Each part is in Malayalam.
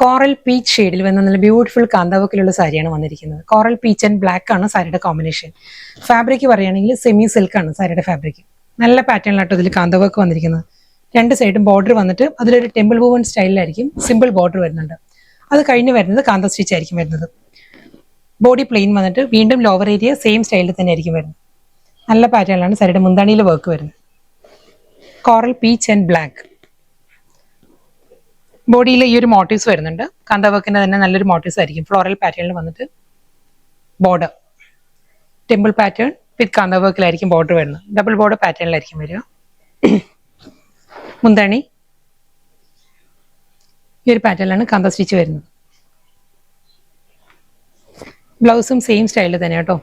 കോറൽ പീച്ച് ഷെയ്ഡിൽ വന്ന നല്ല ബ്യൂട്ടിഫുൾ കാന്താവക്കിലുള്ള സാരിയാണ് വന്നിരിക്കുന്നത്. കോറൽ പീച്ച് ആൻഡ് ബ്ലാക്ക് ആണ് സാരിയുടെ കോമ്പിനേഷൻ. ഫാബ്രിക് പറയുകയാണെങ്കിൽ സെമി സിൽക്ക് ആണ് സാരിയുടെ ഫാബ്രിക്. നല്ല പാറ്റേണിലാട്ടോ ഇതിൽ കാന്താവക്ക് വന്നിരിക്കുന്നത്. രണ്ട് സൈഡും ബോർഡർ വന്നിട്ട് അതിലൊരു ടെമ്പിൾ വൂവൻ സ്റ്റൈലിലായിരിക്കും സിമ്പിൾ ബോർഡർ വരുന്നുണ്ട്. അത് കഴിഞ്ഞ് വരുന്നത് കാന്ത സ്റ്റിച്ച് ആയിരിക്കും വരുന്നത്. ബോഡി പ്ലെയിൻ വന്നിട്ട് വീണ്ടും ലോവർ ഏരിയ സെയിം സ്റ്റൈലിൽ തന്നെ ആയിരിക്കും വരുന്നത്. നല്ല പാറ്റേണിലാണ് സാരിയുടെ മുന്താണിയിൽ വർക്ക് വരുന്നത്. Coral peach and black. ബോഡിയിൽ ഈ ഒരു മോട്ടീവ്സ് വരുന്നുണ്ട്. കാന്താവർക്കിന്റെ തന്നെ നല്ലൊരു മോട്ടീവ്സ് ആയിരിക്കും. ഫ്ലോറൽ പാറ്റേണിൽ വന്നിട്ട് ബോർഡർ ടെമ്പിൾ പാറ്റേൺ വിത്ത് കാന്താവർക്കിലായിരിക്കും ബോർഡർ വരുന്നത്. ഡബിൾ ബോർഡർ പാറ്റേണിലായിരിക്കും വരിക. മുന്താണി ഈ ഒരു പാറ്റേണിലാണ് കാന്ത സ്റ്റിച്ച് വരുന്നത്. ബ്ലൗസും സെയിം സ്റ്റൈലിൽ തന്നെ കേട്ടോ.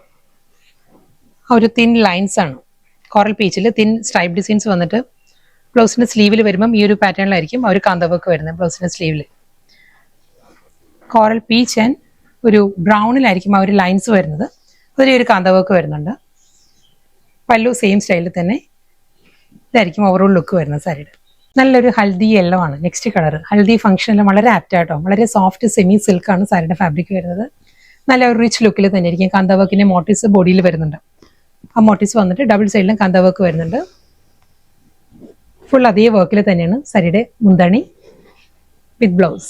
ആ ഒരു തിൻ ലൈൻസ് ആണ്. കോറൽ പീച്ചിൽ തിൻ സ്ട്രൈപ്പ് ഡിസൈൻസ് വന്നിട്ട് ബ്ലൗസിന്റെ സ്ലീവിൽ വരുമ്പം ഈ ഒരു പാറ്റേണിലായിരിക്കും ആ ഒരു കാന്തവർക്ക് വരുന്നത്. ബ്ലൗസിന്റെ സ്ലീവിൽ കോറൽ പീച്ച് ആൻഡ് ഒരു ബ്രൗണിലായിരിക്കും ആ ഒരു ലൈൻസ് വരുന്നത്. അതിൽ ഒരു കാന്തവർക്ക് വരുന്നുണ്ട്. പല്ലു സെയിം സ്റ്റൈലിൽ തന്നെ ഇതായിരിക്കും ഓവറോൾ ലുക്ക് വരുന്നത് സാരിയുടെ. നല്ലൊരു ഹൽദി യെല്ലോ ആണ് നെക്സ്റ്റ് കളർ. ഹൽദി ഫംഗ്ഷനിൽ വളരെ ആപ്റ്റ് ആട്ടോ. വളരെ സോഫ്റ്റ് സെമി സിൽക്ക് ആണ് സാരിയുടെ ഫാബ്രിക് വരുന്നത്. നല്ല ഒരു റിച്ച് ലുക്കിൽ തന്നെ ആയിരിക്കും. കാന്താവർക്കിന്റെ മോട്ടീവ്സ് ബോഡിയിൽ വരുന്നുണ്ട്. ആ മോട്ടീവ്സ് വന്നിട്ട് ഡബിൾ സൈഡിലും കാന്താവർക്ക് വരുന്നുണ്ട്. ഫുൾ അതേ വർക്കിൽ തന്നെയാണ് സാരിയുടെ മുന്താണി with blouse.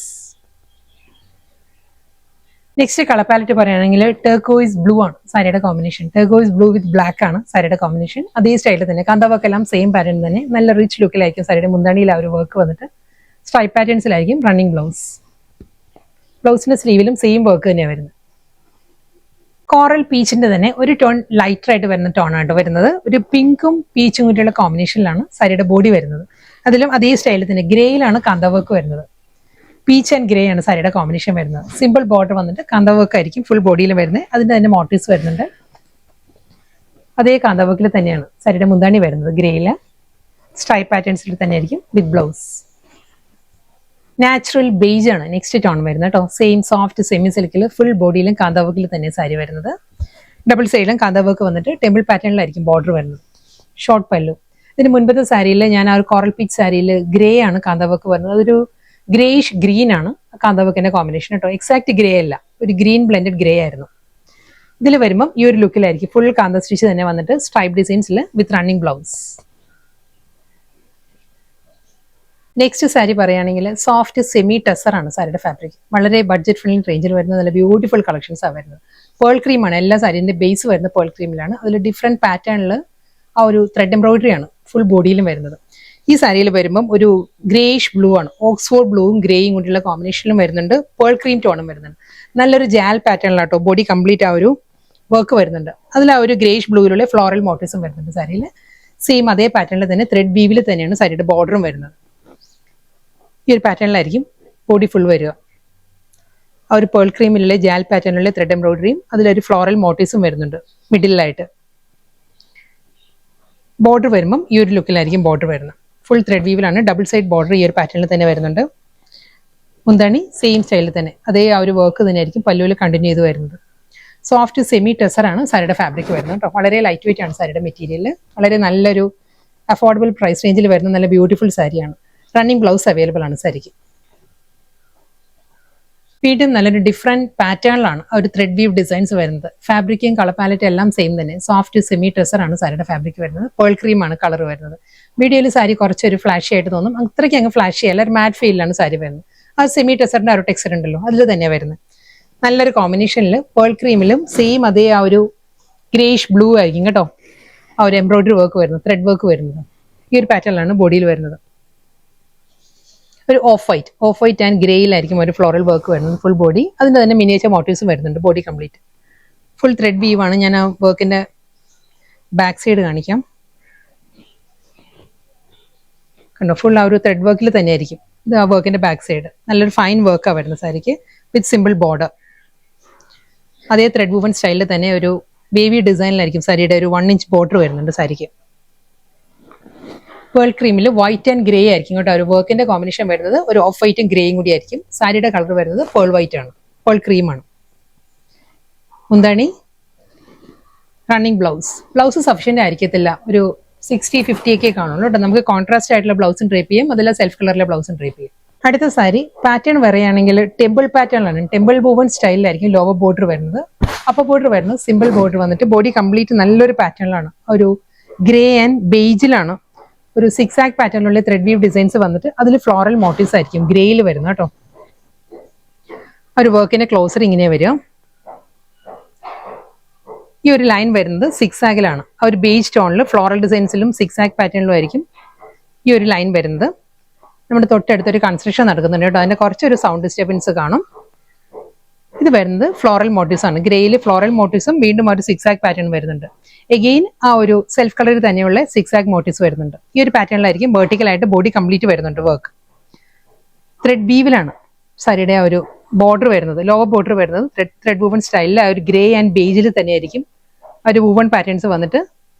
Next colour palette പറയുകയാണെങ്കിൽ ടർക്കോയിസ് ബ്ലൂ ആണ് സാരിയുടെ combination. Turquoise blue with black ആണ് സാരിയുടെ കോമ്പിനേഷൻ. അതേ സ്റ്റൈലിൽ തന്നെ കാന്താവർക്ക് എല്ലാം സെയിം പാറ്റേൺ തന്നെ. നല്ല റിച്ച് ലുക്കിലായിരിക്കും സാരിയുടെ മുന്താണിയിൽ ആ ഒരു വർക്ക് വന്നിട്ട്. സ്ട്രൈപ്പ് പാറ്റേൺസിലായിരിക്കും റണ്ണിങ് ബ്ലൗസ്. ബ്ലൗസിന്റെ സ്ലീവിലും സെയിം വർക്ക് തന്നെയാണ് വരുന്നത്. കോറൽ പീച്ചിന്റെ തന്നെ ഒരു ടോൺ ലൈറ്റർ ആയിട്ട് വരുന്ന ടോൺ ആയിട്ട് വരുന്നത്. ഒരു പിങ്കും പീച്ചും കൂടിയുള്ള കോമ്പിനേഷനിലാണ് സാരിയുടെ ബോഡി വരുന്നത്. അതിലും അതേ സ്റ്റൈലിൽ തന്നെ ഗ്രേയിലാണ് കാന്താവർക്ക് വരുന്നത്. പീച്ച് ആൻഡ് ഗ്രേ ആണ് സാരിയുടെ കോമ്പിനേഷൻ വരുന്നത്. സിമ്പിൾ ബോർഡർ വന്നിട്ട് കാന്താവർക്ക് ആയിരിക്കും ഫുൾ ബോഡിയിൽ വരുന്നത്. അതിന്റെ തന്നെ മോട്ടീവ്സ് വരുന്നുണ്ട്. അതേ കാന്താവർക്കിൽ തന്നെയാണ് സാരിയുടെ മുന്താണി വരുന്നത്. ഗ്രേയില് സ്ട്രൈപ്പ് പാറ്റേൺസിൽ തന്നെ ആയിരിക്കും വിത്ത് ബ്ലൗസ്. നാച്ചുറൽ ബേജ് ആണ് നെക്സ്റ്റ് ടോൺ വരുന്നത് കേട്ടോ. സെയിം സോഫ്റ്റ് സെമി സിൽക്കിൽ ഫുൾ ബോഡിയിലും കാന്താവർക്കിൽ തന്നെ സാരി വരുന്നത്. ഡബിൾ സൈഡിലും കാന്താവർക്ക് വന്നിട്ട് ടെമ്പിൾ പാറ്റേണിലായിരിക്കും ബോർഡർ വരുന്നത്. ഷോർട്ട് പല്ലു. ഇതിന് മുൻപത്തെ സാരിയിൽ ഞാൻ ആ ഒരു കോറൽ പീച്ച് സാരിയിൽ ഗ്രേ ആണ് കാന്താവർക്ക് വരുന്നത്. അതൊരു ഗ്രേയിഷ് ഗ്രീൻ ആണ് കാന്താവർക്കിന്റെ കോമ്പിനേഷൻ കേട്ടോ. എക്സാക്ട് ഗ്രേ അല്ല, ഒരു ഗ്രീൻ ബ്ലെൻഡഡ് ഗ്രേ ആയിരുന്നു. ഇതിൽ വരുമ്പം ഈ ഒരു ലുക്കിലായിരിക്കും ഫുൾ കാന്ത സ്റ്റിച്ച് തന്നെ വന്നിട്ട് സ്ട്രൈപ്പ് ഡിസൈൻസിൽ വിത്ത് റണ്ണിങ് ബ്ലൗസ്. നെക്സ്റ്റ് സാരി പറയുകയാണെങ്കിൽ സോഫ്റ്റ് സെമി ടെസർ ആണ് സാരിയുടെ ഫാബ്രിക്. വളരെ ബഡ്ജറ്റ് ഫ്രണ്ട്ലി റേഞ്ചിൽ വരുന്ന നല്ല ബ്യൂട്ടിഫുൾ കളക്ഷൻസ് ആണ് വരുന്നത്. പേൾ ക്രീമാണ് എല്ലാ സാരിന്റെ ബേസ് വരുന്നത്. പേൾ ക്രീമിലാണ്. അതിൽ ഡിഫറെന്റ് പാറ്റേണിൽ ആ ഒരു ത്രെഡ് എംബ്രോയിഡറി ആണ് ഫുൾ ബോഡിയിലും വരുന്നത്. ഈ സാരിയിൽ വരുമ്പം ഒരു ഗ്രേയിഷ് ബ്ലൂ ആണ്. ഓക്സ്ഫോർഡ് ബ്ലൂവും ഗ്രേയും കൊണ്ടുള്ള കോമ്പിനേഷനിലും വരുന്നുണ്ട്. പേൾ ക്രീം ടോണും വരുന്നുണ്ട്. നല്ലൊരു ജാൽ പാറ്റേണിലാട്ടോ ബോഡി കംപ്ലീറ്റ് ആ ഒരു വർക്ക് വരുന്നുണ്ട്. അതിൽ ആ ഒരു ഗ്രേയിഷ് ബ്ലൂവിലുള്ള ഫ്ലോറൽ മോട്ടീവ്സും വരുന്നുണ്ട് സാരിയിൽ. സെയിം അതേ പാറ്റേണിൽ തന്നെ ത്രെഡ് വീവിൽ തന്നെയാണ് സാരിയുടെ ബോർഡറും വരുന്നത്. ഈ ഒരു പാറ്റേണിലായിരിക്കും ബോഡി ഫുൾ വരിക. ആ ഒരു പേൾ ക്രീമിലുള്ള ജാൽ പാറ്റേണിലുള്ള ത്രെഡ് എംബ്രോയിഡറിയും അതിലൊരു ഫ്ലോറൽ മോട്ടീവ്സും വരുന്നുണ്ട് മിഡിലായിട്ട്. ബോർഡർ വരുമ്പം ഈ ഒരു ലുക്കിലായിരിക്കും ബോർഡർ വരുന്നത്. ഫുൾ ത്രെഡ് വീവിലാണ്. ഡബിൾ സൈഡ് ബോർഡർ ഈ ഒരു പാറ്റേണിൽ തന്നെ വരുന്നുണ്ട്. മുന്താണി സെയിം സ്റ്റൈലിൽ തന്നെ അതേ ആ ഒരു വർക്ക് തന്നെയായിരിക്കും പല്ലുവിൽ കണ്ടിന്യൂ ചെയ്ത് വരുന്നത്. സോഫ്റ്റ് സെമി ടെസർ ആണ് സാരിയുടെ ഫാബ്രിക് വരുന്നത് കേട്ടോ. വളരെ ലൈറ്റ് വെയിറ്റ് ആണ് സാരിയുടെ മെറ്റീരിയൽ. വളരെ നല്ലൊരു അഫോർഡബിൾ പ്രൈസ് റേഞ്ചിൽ വരുന്ന നല്ല ബ്യൂട്ടിഫുൾ സാരിയാണ്. റണ്ണിങ് ബ്ലൗസ് അവൈലബിൾ ആണ് സാരിക്ക്. വീണ്ടും നല്ലൊരു ഡിഫറെന്റ് പാറ്റേണിലാണ് ആ ഒരു ത്രെഡ് വീവ് ഡിസൈൻസ് വരുന്നത്. ഫാബ്രിക്കും കളർ പാലറ്റും എല്ലാം സെയിം തന്നെ. സോഫ്റ്റ് സെമി ടെസർ ആണ് സാരിയുടെ ഫാബ്രിക് വരുന്നത്. പേൾ ക്രീം ആണ് കളർ വരുന്നത്. വീഡിയോയിൽ സാരി കുറച്ചൊരു ഫ്ലാഷി ആയിട്ട് തോന്നും. അത്രയ്ക്ക് അങ്ങ് ഫ്ലാഷി അല്ല, ഒരു മാറ്റ് ഫീലിലാണ് സാരി വരുന്നത്. ആ സെമി ടെസറിന്റെ ആ ഒരു ടെക്സ്ചർ ഉണ്ടല്ലോ അതിൽ തന്നെയാണ് വരുന്നത്. നല്ലൊരു കോമ്പിനേഷനിൽ പേൾ ക്രീമിലും സെയിം അതേ ആ ഒരു ഗ്രേയിഷ് ബ്ലൂ ആയിരിക്കും കേട്ടോ ആ ഒരു എംബ്രോയിഡറി വർക്ക് വരുന്നത്. ത്രെഡ് വർക്ക് വരുന്നത് ഈ ഒരു പാറ്റേണിലാണ് ബോഡിയിൽ വരുന്നത്. ഒരു ഓഫ് വൈറ്റ് ആൻഡ് ഗ്രേയിലായിരിക്കും ഒരു ഫ്ലോറൽ വർക്ക് വരുന്നത് ഫുൾ ബോഡി. അതിന്റെ തന്നെ മിനിയേച്ചർ മോട്ടീവ്സും വരുന്നുണ്ട് body complete. Full thread we've ആണ്. ഞാൻ ആ വർക്കിന്റെ ബാക്ക് സൈഡ് കാണിക്കാം. കണ്ടോ, ഫുൾ ആ ഒരു ത്രെഡ് വർക്കിൽ തന്നെ ആയിരിക്കും ഇത് ആ വർക്കിന്റെ ബാക്ക് സൈഡ്. നല്ലൊരു ഫൈൻ വർക്കാണ് വരുന്നത് സാരിക്ക് വിത്ത് സിമ്പിൾ ബോർഡർ. അതേ ത്രെഡ് വൂവൻ സ്റ്റൈലിൽ തന്നെ ഒരു വേവി ഡിസൈനിലായിരിക്കും സാരിയുടെ ഒരു 1 ഇഞ്ച് ബോർഡർ വരുന്നുണ്ട് സാരിക്ക്. പേൾ ക്രീമിൽ വൈറ്റ് ആൻഡ് ഗ്രേ ആയിരിക്കും കേട്ടോ ഒരു വർക്കിന്റെ കോമ്പിനേഷൻ വരുന്നത്. ഒരു ഓഫ് വൈറ്റും ഗ്രേയും കൂടി ആയിരിക്കും. സാരിയുടെ കളർ വരുന്നത് പേൾ വൈറ്റ് ആണ്, പേൾ ക്രീമാണ്. മുന്താണി റണ്ണിങ് ബ്ലൗസ് സഫിഷ്യന്റ് ആയിരിക്കത്തില്ല. ഒരു 60-50 ഒക്കെ കാണുള്ളൂ കേട്ടോ. നമുക്ക് കോൺട്രാസ്റ്റ് ആയിട്ടുള്ള ബ്ലൗസും ഡ്രേപ്പ് ചെയ്യും. അതെല്ലാം സെൽഫ് കളറിലെ ബ്ലൗസും ഡ്രേപ്പ് ചെയ്യും. അടുത്ത സാരി പാറ്റേൺ പറയുകയാണെങ്കിൽ ടെമ്പിൾ പാറ്റേണിലാണ്. ടെമ്പിൾ വുവൻ സ്റ്റൈലിലായിരിക്കും ലോവർ ബോർഡർ വരുന്നത്. അപ്പർ ബോർഡർ വരുന്നത് സിമ്പിൾ ബോർഡർ വന്നിട്ട് ബോഡി കംപ്ലീറ്റ് നല്ലൊരു പാറ്റേണിലാണ്. ഒരു ഗ്രേ ആൻഡ് ബെയ്ജിലാണ് ഒരു സിക്സ് ആക്ക് പാറ്റേണിലുള്ള ത്രെഡ് വീവ് ഡിസൈൻസ് വന്നിട്ട് അതിൽ ഫ്ലോറൽ മോട്ടീവ്സ് ആയിരിക്കും ഗ്രേയിൽ വരുന്നത് കേട്ടോ. ഒരു വർക്കിന്റെ ക്ലോസർ ഇങ്ങനെ വരും. ഈ ഒരു ലൈൻ വരുന്നത് സിക്സ് ആക്കിലാണ്. ആ ഒരു ബേജ് ടോണിൽ ഫ്ലോറൽ ഡിസൈൻസിലും സിക്സ് ആക്ക് പാറ്റേണിലും ആയിരിക്കും ഈ ഒരു ലൈൻ വരുന്നത്. നമ്മുടെ തൊട്ടടുത്തൊരു കൺസ്ട്രക്ഷൻ നടക്കുന്നുണ്ട് കേട്ടോ. അതിന്റെ കുറച്ചൊരു സൗണ്ട് ഡിസ്റ്റർബൻസ് കാണും. ഇത് വരുന്നത് ഫ്ലോറൽ മോട്ടീവ്സ് ആണ്. ഗ്രേയിൽ ഫ്ലോറൽ മോട്ടീവ്സും വീണ്ടും ഒരു സിക്സ് ആക്ക് പാറ്റേൺ വരുന്നുണ്ട്. എഗെയിൻ ആ ഒരു സെൽഫ് കളറിൽ തന്നെയുള്ള സിക്സ് ആക്ക് മോട്ടീവ്സ് വരുന്നുണ്ട്. ഈ ഒരു പാറ്റേണിലായിരിക്കും വെർട്ടിക്കലായിട്ട് ബോഡി കംപ്ലീറ്റ് വരുന്നുണ്ട് വർക്ക്. ത്രെഡ് വീവിലാണ് സാരിയുടെ ആ ഒരു ബോർഡർ വരുന്നത്. ലോവർ ബോർഡർ വരുന്നത് ത്രെഡ് വൂവൺ സ്റ്റൈലിൽ ആ ഒരു ഗ്രേ ആൻഡ് ബേജിൽ തന്നെയായിരിക്കും ഒരു വൂവൺ പാറ്റേൺസ് വന്നിട്ട്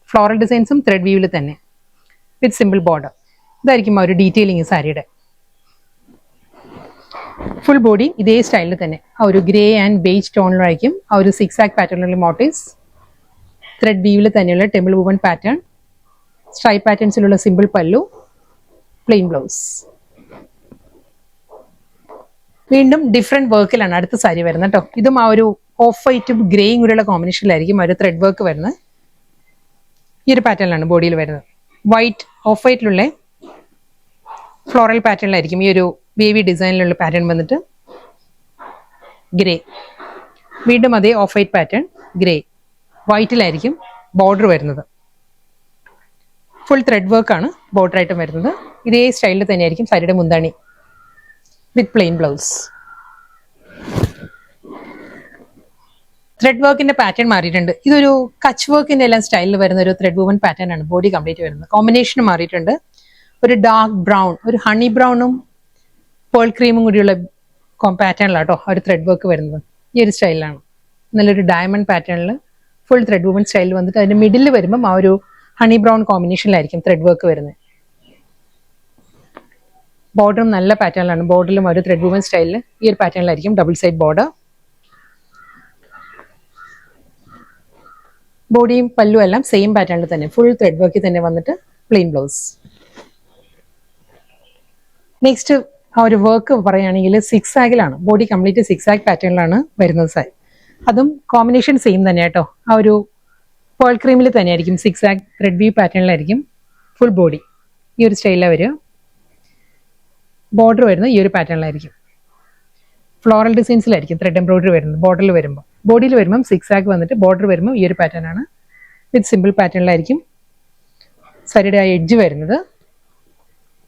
ഫ്ലോറൽ ഡിസൈൻസും ത്രെഡ് വീവിൽ തന്നെ വിത്ത് സിമ്പിൾ ബോർഡർ. ഇതായിരിക്കും ആ ഒരു ഡീറ്റെയിലിംഗ് സാരിയുടെ. ഫുൾ ബോഡി ഇതേ സ്റ്റൈലിൽ തന്നെ ആ ഒരു ഗ്രേ ആൻഡ് ബേജ് ടോണിലായിരിക്കും ആ ഒരു സിക്സ് ആക്ക് പാറ്റേണിലുള്ള മോട്ടീവ്സ്, ത്രെഡ് വീവിൽ തന്നെയുള്ള ടെമ്പിൾ വുവൺ പാറ്റേൺ, സ്ട്രൈപ്പ് പാറ്റേൺസിലുള്ള സിമ്പിൾ പല്ലു, പ്ലെയിൻ ബ്ലൗസ്. വീണ്ടും ഡിഫറെന്റ് വർക്കിലാണ് അടുത്ത സാരി വരുന്നത് കേട്ടോ. ഇതും ആ ഒരു ഓഫ് വൈറ്റും ഗ്രേയും കൂടെയുള്ള കോമ്പിനേഷനിലായിരിക്കും ഒരു ത്രെഡ് വർക്ക് വരുന്നത്. ഈ ഒരു പാറ്റേണിലാണ് ബോഡിയിൽ വരുന്നത്. വൈറ്റ് ഓഫ് വൈറ്റിലുള്ള ഫ്ലോറൽ പാറ്റേണിലായിരിക്കും ഈ ഒരു വേവി ഡിസൈനിലുള്ള പാറ്റേൺ വന്നിട്ട് ഗ്രേ. വീണ്ടും അതേ ഓഫ് വൈറ്റ് പാറ്റേൺ ഗ്രേ വൈറ്റിലായിരിക്കും ബോർഡർ വരുന്നത്. ഫുൾ ത്രെഡ് വർക്കാണ് ബോർഡർ ആയിട്ടും വരുന്നത്. ഇതേ സ്റ്റൈലിൽ തന്നെയായിരിക്കും സാരിയുടെ മുന്താണി വിത്ത് പ്ലെയിൻ ബ്ലൗസ്. ത്രെഡ് വർക്കിന്റെ പാറ്റേൺ മാറിയിട്ടുണ്ട്. ഇതൊരു കച്ച് വർക്കിന്റെ എല്ലാം സ്റ്റൈലിൽ വരുന്ന ഒരു ത്രെഡ് വുവൺ പാറ്റേൺ ആണ് ബോഡി കംപ്ലീറ്റ് വരുന്നത്. കോമ്പിനേഷൻ മാറിയിട്ടുണ്ട്. ഒരു ഡാർക്ക് ബ്രൗൺ, ഒരു ഹണി ബ്രൗണും പേൾ ക്രീമും കൂടിയുള്ള പാറ്റേണിലാട്ടോ ഒരു ത്രെഡ് വർക്ക് വരുന്നത്. ഈ ഒരു സ്റ്റൈലിലാണ് നല്ലൊരു ഡയമണ്ട് പാറ്റേണിൽ ഫുൾ ത്രെഡ് വുവൺ സ്റ്റൈലിൽ വന്നിട്ട് അതിന്റെ മിഡിൽ വരുമ്പം ആ ഒരു ഹണി ബ്രൗൺ കോമ്പിനേഷനിലായിരിക്കും ത്രെഡ് വർക്ക് വരുന്നത്. ബോർഡറും നല്ല പാറ്റേണിലാണ്. ബോർഡറിലും ഒരു ത്രെഡ് വുവൺ സ്റ്റൈലിൽ ഈ ഒരു പാറ്റേണിലായിരിക്കും ഡബിൾ സൈഡ് ബോർഡർ. ബോഡിയും പല്ലും എല്ലാം സെയിം പാറ്റേണിൽ തന്നെ ഫുൾ ത്രെഡ് വർക്കിൽ തന്നെ വന്നിട്ട് പ്ലെയിൻ ബ്ലൗസ്. നെക്സ്റ്റ് ആ ഒരു വർക്ക് പറയുകയാണെങ്കിൽ സിക്സ് ആക്കിലാണ്. ബോഡി കംപ്ലീറ്റ് സിക്സ് ആക്ക് പാറ്റേണിലാണ് വരുന്നത് സാരി. അതും കോമ്പിനേഷൻ സെയിം തന്നെ കേട്ടോ. ആ ഒരു പേൾ ക്രീമിൽ തന്നെയായിരിക്കും സിക്സ് ആക്ക് ത്രെഡ് വീവ് പാറ്റേണിലായിരിക്കും ഫുൾ ബോഡി ഈ ഒരു സ്റ്റൈലിലാണ് വരിക. ബോർഡർ വരുന്നത് ഈ ഒരു പാറ്റേണിലായിരിക്കും. ഫ്ലോറൽ ഡിസൈൻസിലായിരിക്കും ത്രെഡ് എംബ്രോയിഡറി വരുന്നത് ബോർഡറിൽ വരുമ്പോൾ. ബോഡിയിൽ വരുമ്പം സിക്സ് ആക്ക് വന്നിട്ട് ബോർഡർ വരുമ്പോൾ ഈ ഒരു പാറ്റേൺ ആണ് വിത്ത് സിമ്പിൾ പാറ്റേണിലായിരിക്കും സാരിയുടെ ആ എഡ്ജ് വരുന്നത്.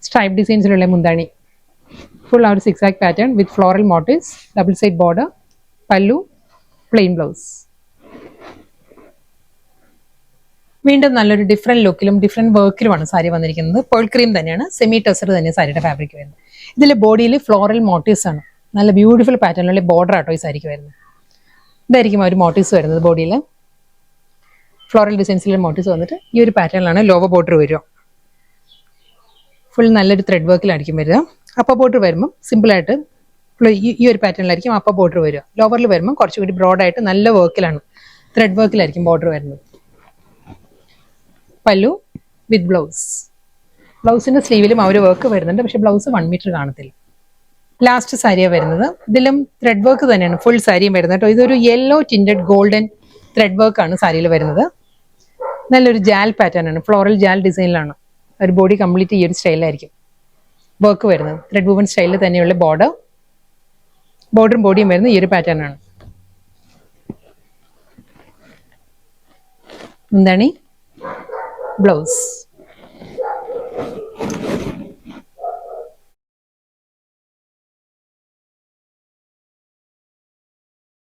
സ്ട്രൈപ്പ് ഡിസൈൻസിലുള്ള മുന്താണി ഫുൾ ആ ഒരു സിക്സ് ആക്ക് പാറ്റേൺ വിത്ത് floral motifs, double side border, പല്ലു, പ്ലെയിൻ ബ്ലൗസ്. വീണ്ടും നല്ലൊരു ഡിഫറെന്റ് ലുക്കിലും ഡിഫറെന്റ് വർക്കിലുമാണ് സാരി വന്നിരിക്കുന്നത്. പേൾ ക്രീം തന്നെയാണ്, സെമി ടെസർ തന്നെ സാരിയുടെ ഫാബ്രിക് വരുന്നത്. ഇതിൽ ബോഡിയിൽ ഫ്ലോറൽ മോട്ടീവ്സ് ആണ്. നല്ല ബ്യൂട്ടിഫുൾ പാറ്റേണിലുള്ള ബോർഡർ ആട്ടോ ഈ സാരിക്ക് വരുന്നത്. ഇതായിരിക്കും ആ ഒരു മോട്ടീവ്സ് വരുന്നത്. ബോഡിയിൽ ഫ്ലോറൽ ഡിസൈൻസിലെ മോട്ടീവ്സ് വന്നിട്ട് ഈ ഒരു പാറ്റേണിലാണ് ലോവർ ബോർഡർ വരിക. ഫുൾ നല്ലൊരു ത്രെഡ് വർക്കിലായിരിക്കും വരിക. അപ്പർ ബോർഡർ വരുമ്പം സിമ്പിളായിട്ട് ഈ ഒരു പാറ്റേണിലായിരിക്കും അപ്പർ ബോർഡർ വരിക. ലോവറിൽ വരുമ്പം കുറച്ചുകൂടി ബ്രോഡായിട്ട് നല്ല വർക്കിലാണ് ത്രെഡ് വർക്കിലായിരിക്കും ബോർഡർ വരുന്നത്. പല്ലു വിത്ത് ബ്ലൗസ്. ബ്ലൗസിന്റെ സ്ലീവിലും ആ ഒരു വർക്ക് വരുന്നുണ്ട്. പക്ഷെ ബ്ലൗസ് 1 മീറ്റർ കാണത്തില്ല. ലാസ്റ്റ് സാരിയാണ് വരുന്നത്. ഇതിലും ത്രെഡ് വർക്ക് തന്നെയാണ് ഫുൾ സാരിയും വരുന്നത് കേട്ടോ. ഇതൊരു യെല്ലോ ടിൻറ്റഡ് ഗോൾഡൻ ത്രെഡ് വർക്കാണ് സാരിയിൽ വരുന്നത്. നല്ലൊരു ജാൽ പാറ്റേൺ ആണ്. ഫ്ലോറൽ ജാൽ ഡിസൈനിലാണ് ഒരു ബോഡി കംപ്ലീറ്റ് ഈ ഒരു സ്റ്റൈലിലായിരിക്കും വർക്ക് വരുന്നത്. ത്രെഡ് വുവൺ സ്റ്റൈലിൽ തന്നെയുള്ള ബോർഡറും ബോഡിയും വരുന്നത് ഈ ഒരു പാറ്റേൺ ആണ്. എന്താണ് ബ്ലൗസ്.